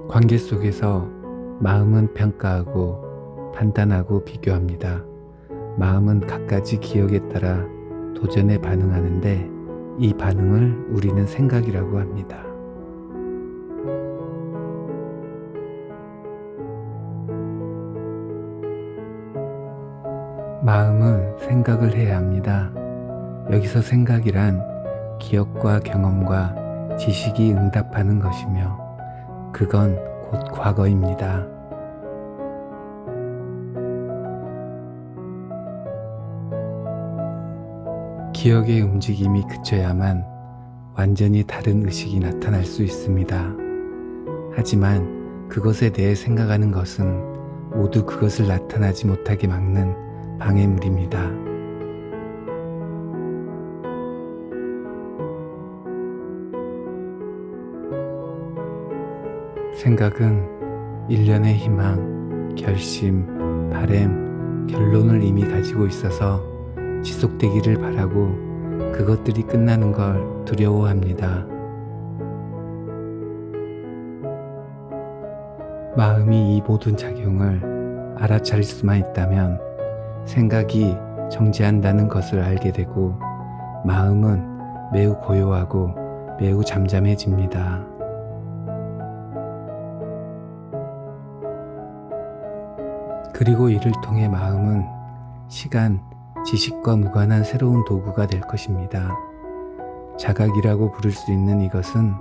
관계 속에서 마음은 평가하고 판단하고 비교합니다. 마음은 갖가지 기억에 따라 도전에 반응하는데 이 반응을 우리는 생각이라고 합니다. 마음은 생각을 해야 합니다. 여기서 생각이란 기억과 경험과 지식이 응답하는 것이며 그건 곧 과거입니다. 기억의 움직임이 그쳐야만 완전히 다른 의식이 나타날 수 있습니다. 하지만 그것에 대해 생각하는 것은 모두 그것을 나타나지 못하게 막는 방해물입니다. 생각은 일련의 희망, 결심, 바램, 결론을 이미 가지고 있어서 지속되기를 바라고 그것들이 끝나는 걸 두려워합니다. 마음이 이 모든 작용을 알아차릴 수만 있다면 생각이 정지한다는 것을 알게 되고 마음은 매우 고요하고 매우 잠잠해집니다. 그리고 이를 통해 마음은 시간, 지식과 무관한 새로운 도구가 될 것입니다. 자각이라고 부를 수 있는 이것은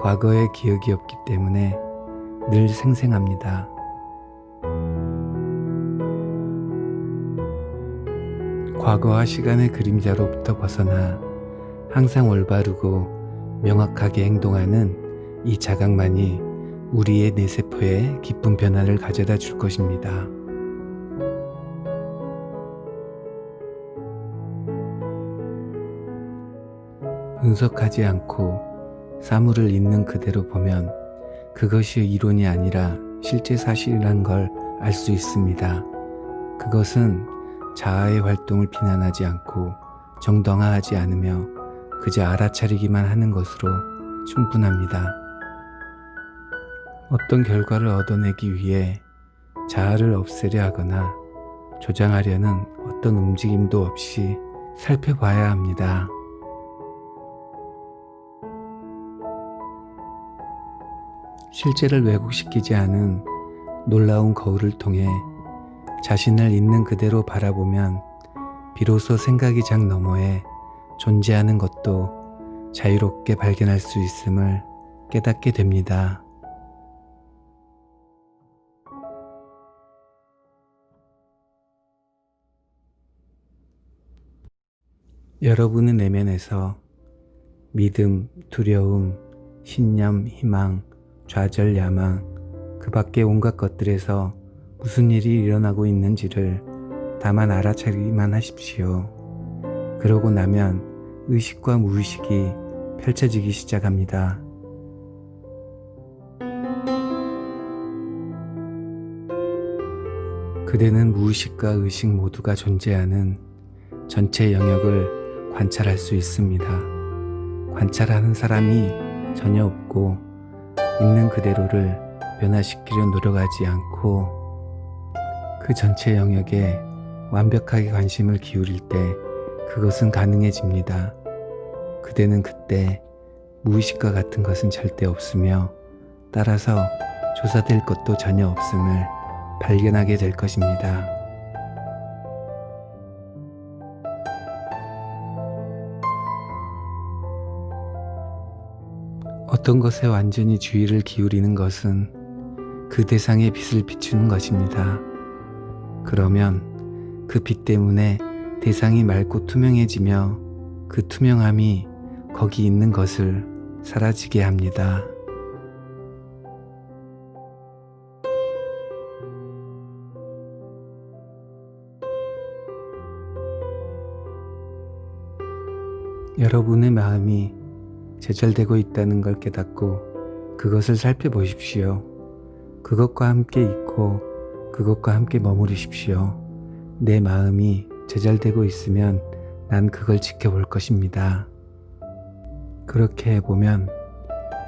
과거의 기억이 없기 때문에 늘 생생합니다. 과거와 시간의 그림자로부터 벗어나 항상 올바르고 명확하게 행동하는 이 자각만이 우리의 뇌세포에 기쁜 변화를 가져다 줄 것입니다. 분석하지 않고 사물을 있는 그대로 보면 그것이 이론이 아니라 실제 사실이란 걸 알 수 있습니다. 그것은 자아의 활동을 비난하지 않고 정당화하지 않으며 그저 알아차리기만 하는 것으로 충분합니다. 어떤 결과를 얻어내기 위해 자아를 없애려 하거나 조장하려는 어떤 움직임도 없이 살펴봐야 합니다. 실제를 왜곡시키지 않은 놀라운 거울을 통해 자신을 있는 그대로 바라보면 비로소 생각이 장 너머에 존재하는 것도 자유롭게 발견할 수 있음을 깨닫게 됩니다. 여러분의 내면에서 믿음, 두려움, 신념, 희망, 좌절, 야망, 그 밖의 온갖 것들에서 무슨 일이 일어나고 있는지를 다만 알아차리기만 하십시오. 그러고 나면 의식과 무의식이 펼쳐지기 시작합니다. 그대는 무의식과 의식 모두가 존재하는 전체 영역을 관찰할 수 있습니다. 관찰하는 사람이 전혀 없고 있는 그대로를 변화시키려 노력하지 않고 그 전체 영역에 완벽하게 관심을 기울일 때 그것은 가능해집니다. 그대는 그때 무의식과 같은 것은 절대 없으며 따라서 조사될 것도 전혀 없음을 발견하게 될 것입니다. 어떤 것에 완전히 주의를 기울이는 것은 그 대상의 빛을 비추는 것입니다. 그러면 그 빛 때문에 대상이 맑고 투명해지며 그 투명함이 거기 있는 것을 사라지게 합니다. 여러분의 마음이 제절되고 있다는 걸 깨닫고 그것을 살펴보십시오. 그것과 함께 있고 그것과 함께 머무르십시오. 내 마음이 제절되고 있으면 난 그걸 지켜볼 것입니다. 그렇게 해보면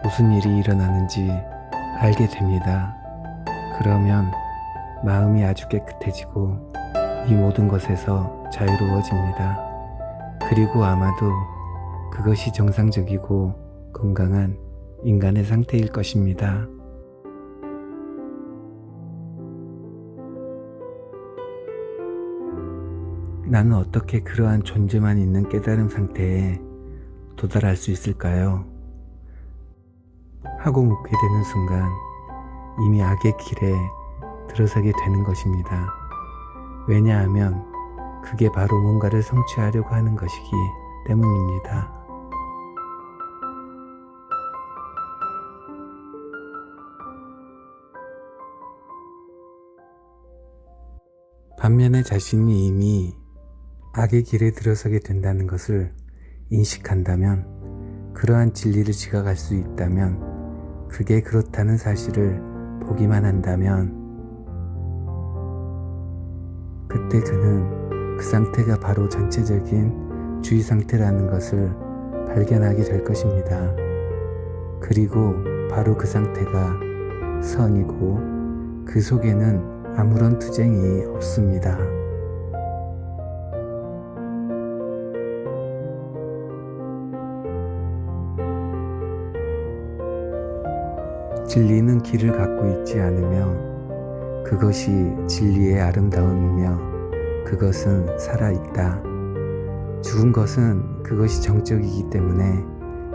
무슨 일이 일어나는지 알게 됩니다. 그러면 마음이 아주 깨끗해지고 이 모든 것에서 자유로워집니다. 그리고 아마도 그것이 정상적이고 건강한 인간의 상태일 것입니다. 나는 어떻게 그러한 존재만 있는 깨달음 상태에 도달할 수 있을까요? 하고 묻게 되는 순간 이미 악의 길에 들어서게 되는 것입니다. 왜냐하면 그게 바로 뭔가를 성취하려고 하는 것이기 때문입니다. 반면에 자신이 이미 악의 길에 들어서게 된다는 것을 인식한다면, 그러한 진리를 지각할 수 있다면, 그게 그렇다는 사실을 보기만 한다면, 그때 그는 그 상태가 바로 전체적인 주의 상태라는 것을 발견하게 될 것입니다. 그리고 바로 그 상태가 선이고 그 속에는 아무런 투쟁이 없습니다. 진리는 길을 갖고 있지 않으며 그것이 진리의 아름다움이며 그것은 살아있다. 죽은 것은 그것이 정적이기 때문에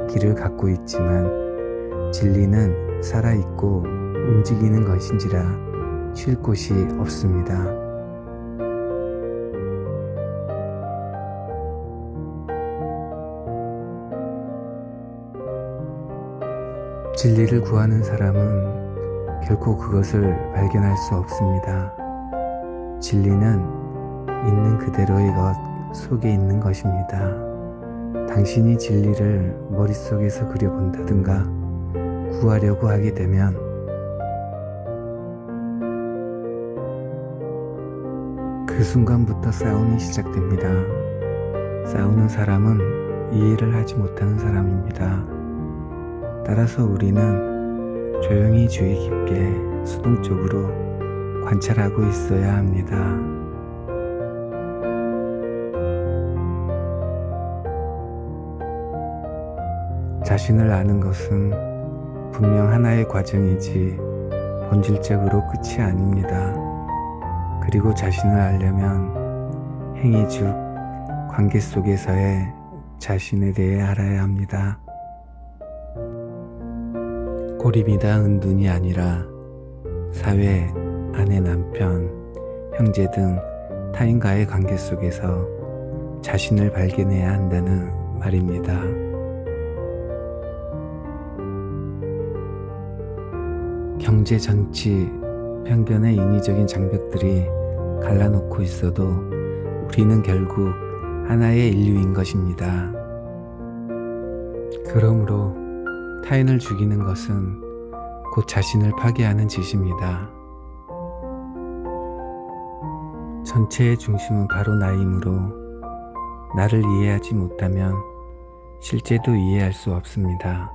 길을 갖고 있지만 진리는 살아있고 움직이는 것인지라 쉴 곳이 없습니다. 진리를 구하는 사람은 결코 그것을 발견할 수 없습니다. 진리는 있는 그대로의 것 속에 있는 것입니다. 당신이 진리를 머릿속에서 그려본다든가 구하려고 하게 되면 그 순간부터 싸움이 시작됩니다. 싸우는 사람은 이해를 하지 못하는 사람입니다. 따라서 우리는 조용히 주의 깊게 수동적으로 관찰하고 있어야 합니다. 자신을 아는 것은 분명 하나의 과정이지 본질적으로 끝이 아닙니다. 그리고 자신을 알려면 행위 즉 관계 속에서의 자신에 대해 알아야 합니다. 고립이다 은둔이 아니라 사회, 아내, 남편, 형제 등 타인과의 관계 속에서 자신을 발견해야 한다는 말입니다. 경제, 정치, 편견의 인위적인 장벽들이 갈라놓고 있어도 우리는 결국 하나의 인류인 것입니다. 그러므로 타인을 죽이는 것은 곧 자신을 파괴하는 짓입니다. 전체의 중심은 바로 나이므로 나를 이해하지 못하면 실제도 이해할 수 없습니다.